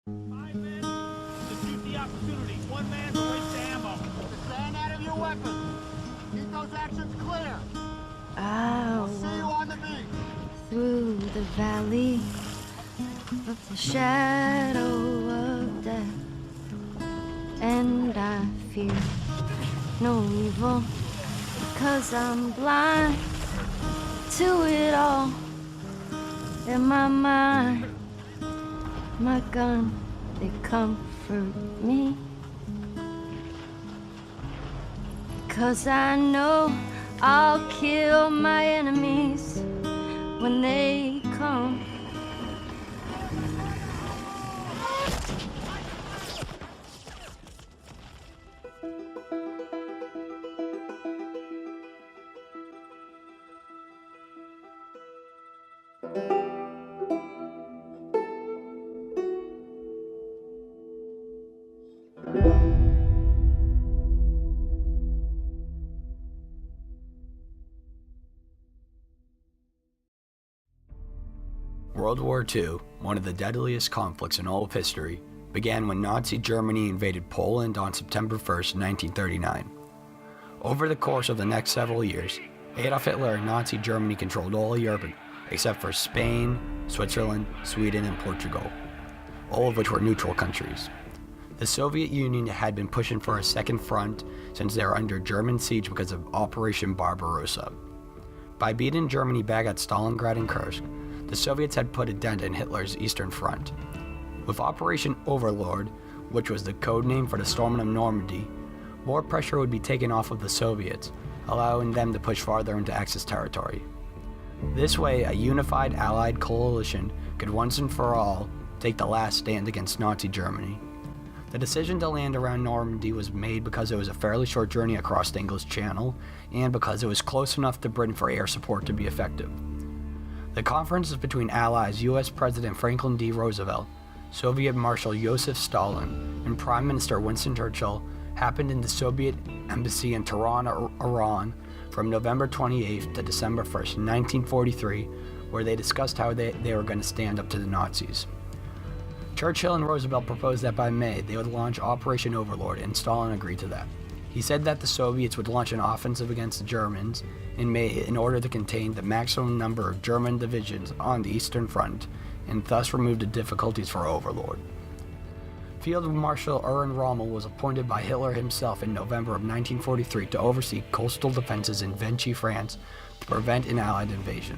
5 men to shoot the opportunity. 1 man to waste the ammo. Stand out of your weapons. Keep those actions clear. I'll See you on the beach. through the valley of the shadow of death, and I fear no evil, because I'm blind to it all. In my mind, my gun, they comfort me, 'cause I know I'll kill my enemies when they come. World War II, one of the deadliest conflicts in all of history, began when Nazi Germany invaded Poland on September 1st, 1939. Over the course of the next several years, Adolf Hitler and Nazi Germany controlled all of Europe except for Spain, Switzerland, Sweden, and Portugal, all of which were neutral countries. The Soviet Union had been pushing for a second front since they were under German siege because of Operation Barbarossa. By beating Germany back at Stalingrad and Kursk, the Soviets had put a dent in Hitler's Eastern Front. With Operation Overlord, which was the code name for the storming of Normandy, more pressure would be taken off of the Soviets, allowing them to push farther into Axis territory. This way, a unified Allied coalition could once and for all take the last stand against Nazi Germany. The decision to land around Normandy was made because it was a fairly short journey across the English Channel, and because it was close enough to Britain for air support to be effective. The conferences between Allies US President Franklin D. Roosevelt, Soviet Marshal Joseph Stalin, and Prime Minister Winston Churchill happened in the Soviet Embassy in Tehran, Iran, from November 28th to December 1st, 1943, where they discussed how they were going to stand up to the Nazis. Churchill and Roosevelt proposed that by May they would launch Operation Overlord, and Stalin agreed to that. He said that the Soviets would launch an offensive against the Germans in May in order to contain the maximum number of German divisions on the Eastern Front, and thus remove the difficulties for Overlord. Field Marshal Erwin Rommel was appointed by Hitler himself in November of 1943 to oversee coastal defenses in Vichy, France, to prevent an Allied invasion.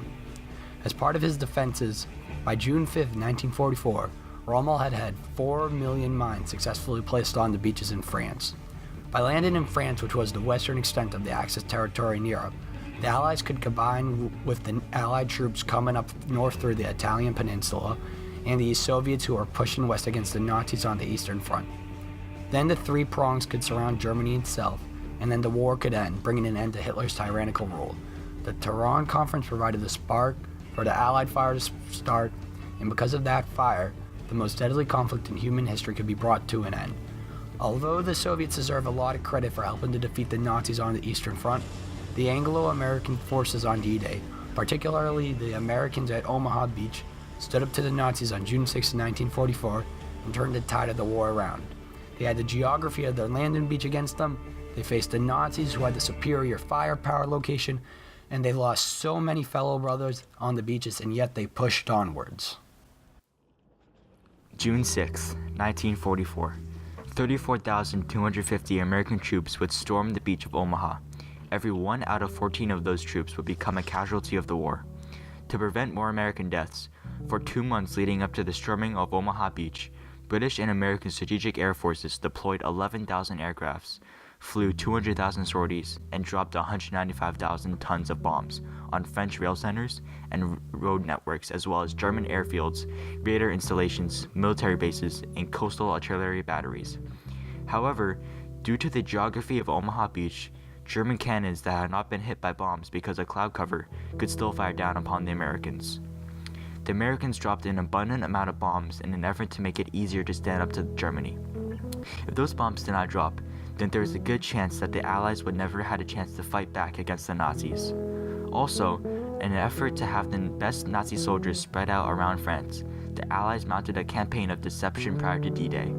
As part of his defenses, by June 5, 1944, Rommel had 4 million mines successfully placed on the beaches in France. By landing in France, which was the western extent of the Axis territory in Europe, the Allies could combine with the Allied troops coming up north through the Italian peninsula, and the Soviets who were pushing west against the Nazis on the Eastern Front. Then the three prongs could surround Germany itself, and then the war could end, bringing an end to Hitler's tyrannical rule. The Tehran Conference provided the spark for the Allied fire to start, and because of that fire, the most deadly conflict in human history could be brought to an end. Although the Soviets deserve a lot of credit for helping to defeat the Nazis on the Eastern Front, the Anglo-American forces on D-Day, particularly the Americans at Omaha Beach, stood up to the Nazis on June 6, 1944, and turned the tide of the war around. They had the geography of their landing beach against them, they faced the Nazis who had the superior firepower location, and they lost so many fellow brothers on the beaches, and yet they pushed onwards. June 6, 1944. 34,250 American troops would storm the beach of Omaha. Every 1 out of 14 of those troops would become a casualty of the war. To prevent more American deaths, for 2 months leading up to the storming of Omaha Beach, British and American strategic air forces deployed 11,000 aircrafts, flew 200,000 sorties, and dropped 195,000 tons of bombs on French rail centers and road networks, as well as German airfields, radar installations, military bases, and coastal artillery batteries. However, due to the geography of Omaha Beach, German cannons that had not been hit by bombs because of cloud cover could still fire down upon the Americans. The Americans dropped an abundant amount of bombs in an effort to make it easier to stand up to Germany. If those bombs did not drop, then there is a good chance that the Allies would never had a chance to fight back against the Nazis. Also, in an effort to have the best Nazi soldiers spread out around France, the Allies mounted a campaign of deception prior to D-Day.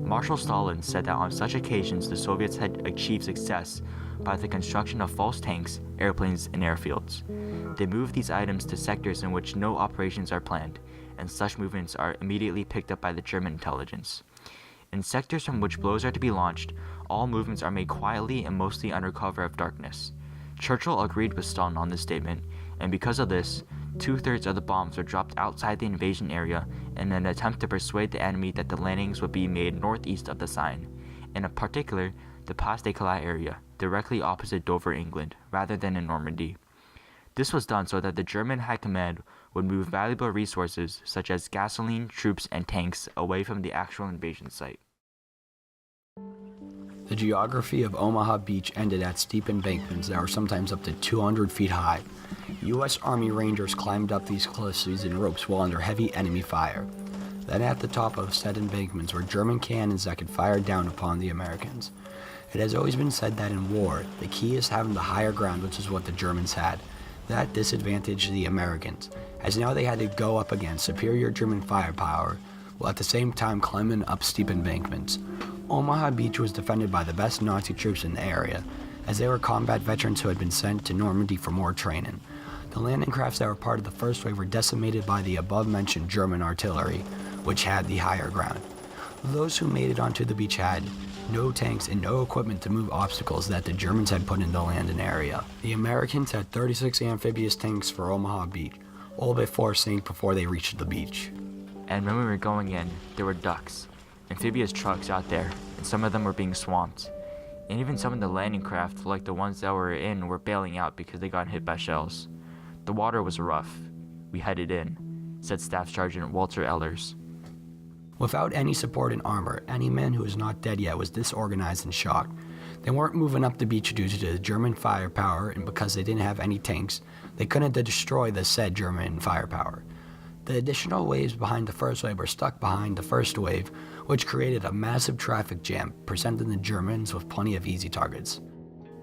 Marshal Stalin said that on such occasions the Soviets had achieved success by the construction of false tanks, airplanes, and airfields. They move these items to sectors in which no operations are planned, and such movements are immediately picked up by the German intelligence. In sectors from which blows are to be launched, all movements are made quietly and mostly under cover of darkness. Churchill agreed with Stalin on this statement, and because of this, 2/3 of the bombs were dropped outside the invasion area in an attempt to persuade the enemy that the landings would be made northeast of the Seine, in particular the Pas de Calais area, directly opposite Dover, England, rather than in Normandy. This was done so that the German High Command would move valuable resources such as gasoline, troops, and tanks away from the actual invasion site. The geography of Omaha Beach ended at steep embankments that were sometimes up to 200 feet high. U.S. Army Rangers climbed up these cliffs using ropes while under heavy enemy fire. Then at the top of said embankments were German cannons that could fire down upon the Americans. It has always been said that in war, the key is having the higher ground, which is what the Germans had. That disadvantaged the Americans, as now they had to go up against superior German firepower, while at the same time climbing up steep embankments. Omaha Beach was defended by the best Nazi troops in the area, as they were combat veterans who had been sent to Normandy for more training. The landing crafts that were part of the first wave were decimated by the above-mentioned German artillery, which had the higher ground. Those who made it onto the beach had no tanks and no equipment to move obstacles that the Germans had put in the landing area. The Americans had 36 amphibious tanks for Omaha Beach, all but 4 sank before they reached the beach. And when we were going in, there were ducks, amphibious trucks out there, and some of them were being swamped. And even some of the landing craft, like the ones that were in, were bailing out because they got hit by shells. The water was rough. We headed in, said Staff Sergeant Walter Ehlers. Without any support and armor, any man who was not dead yet was disorganized and shocked. They weren't moving up the beach due to the German firepower, and because they didn't have any tanks, they couldn't destroy the said German firepower. The additional waves behind the first wave were stuck behind the first wave, which created a massive traffic jam, presenting the Germans with plenty of easy targets.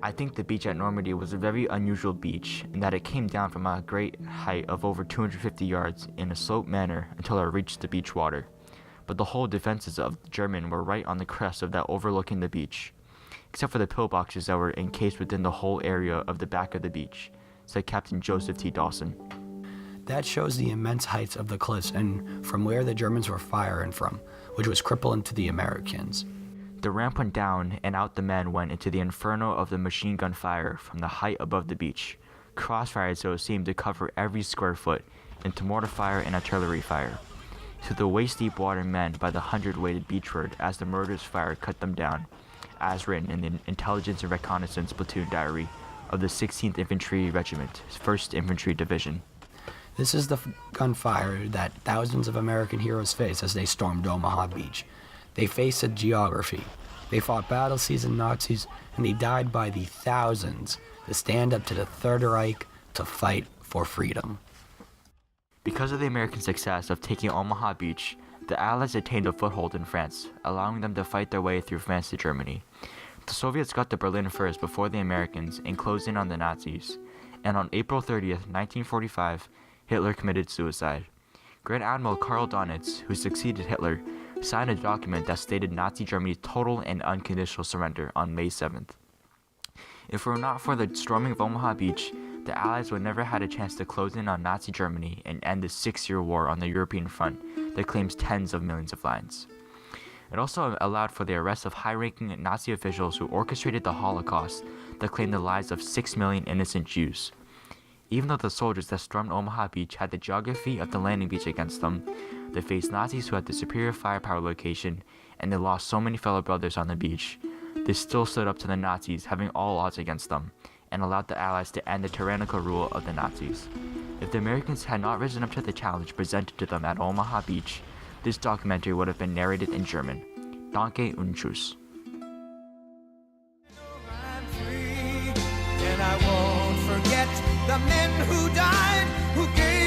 I think the beach at Normandy was a very unusual beach in that it came down from a great height of over 250 yards in a sloped manner until it reached the beach water. But the whole defenses of the German were right on the crest of that overlooking the beach, except for the pillboxes that were encased within the whole area of the back of the beach, said Captain Joseph T. Dawson. That shows the immense heights of the cliffs and from where the Germans were firing from, which was crippling to the Americans. The ramp went down, and out the men went into the inferno of the machine gun fire from the height above the beach. Crossfire so seemed to cover every square foot, into mortar fire and artillery fire. To the waist-deep water men by the hundred-weighted beachward as the murderous fire cut them down, as written in the Intelligence and Reconnaissance Platoon Diary of the 16th Infantry Regiment, 1st Infantry Division. This is the gunfire that thousands of American heroes faced as they stormed Omaha Beach. They faced a geography. They fought battle-seasoned Nazis, and they died by the thousands to stand up to the Third Reich to fight for freedom. Because of the American success of taking Omaha Beach, the Allies attained a foothold in France, allowing them to fight their way through France to Germany. The Soviets got to Berlin first before the Americans and closed in on the Nazis. And on April 30th, 1945, Hitler committed suicide. Grand Admiral Karl Donitz, who succeeded Hitler, signed a document that stated Nazi Germany's total and unconditional surrender on May 7th. If it were not for the storming of Omaha Beach, the Allies would never had a chance to close in on Nazi Germany and end the 6-year war on the European front that claims tens of millions of lives. It also allowed for the arrest of high-ranking Nazi officials who orchestrated the Holocaust that claimed the lives of 6 million innocent Jews. Even though the soldiers that stormed Omaha Beach had the geography of the landing beach against them, they faced Nazis who had the superior firepower location, and they lost so many fellow brothers on the beach. They still stood up to the Nazis, having all odds against them, and allowed the Allies to end the tyrannical rule of the Nazis. If the Americans had not risen up to the challenge presented to them at Omaha Beach, this documentary would have been narrated in German. Danke und tschüss. I'm free, and I won't forget the men who died, who gave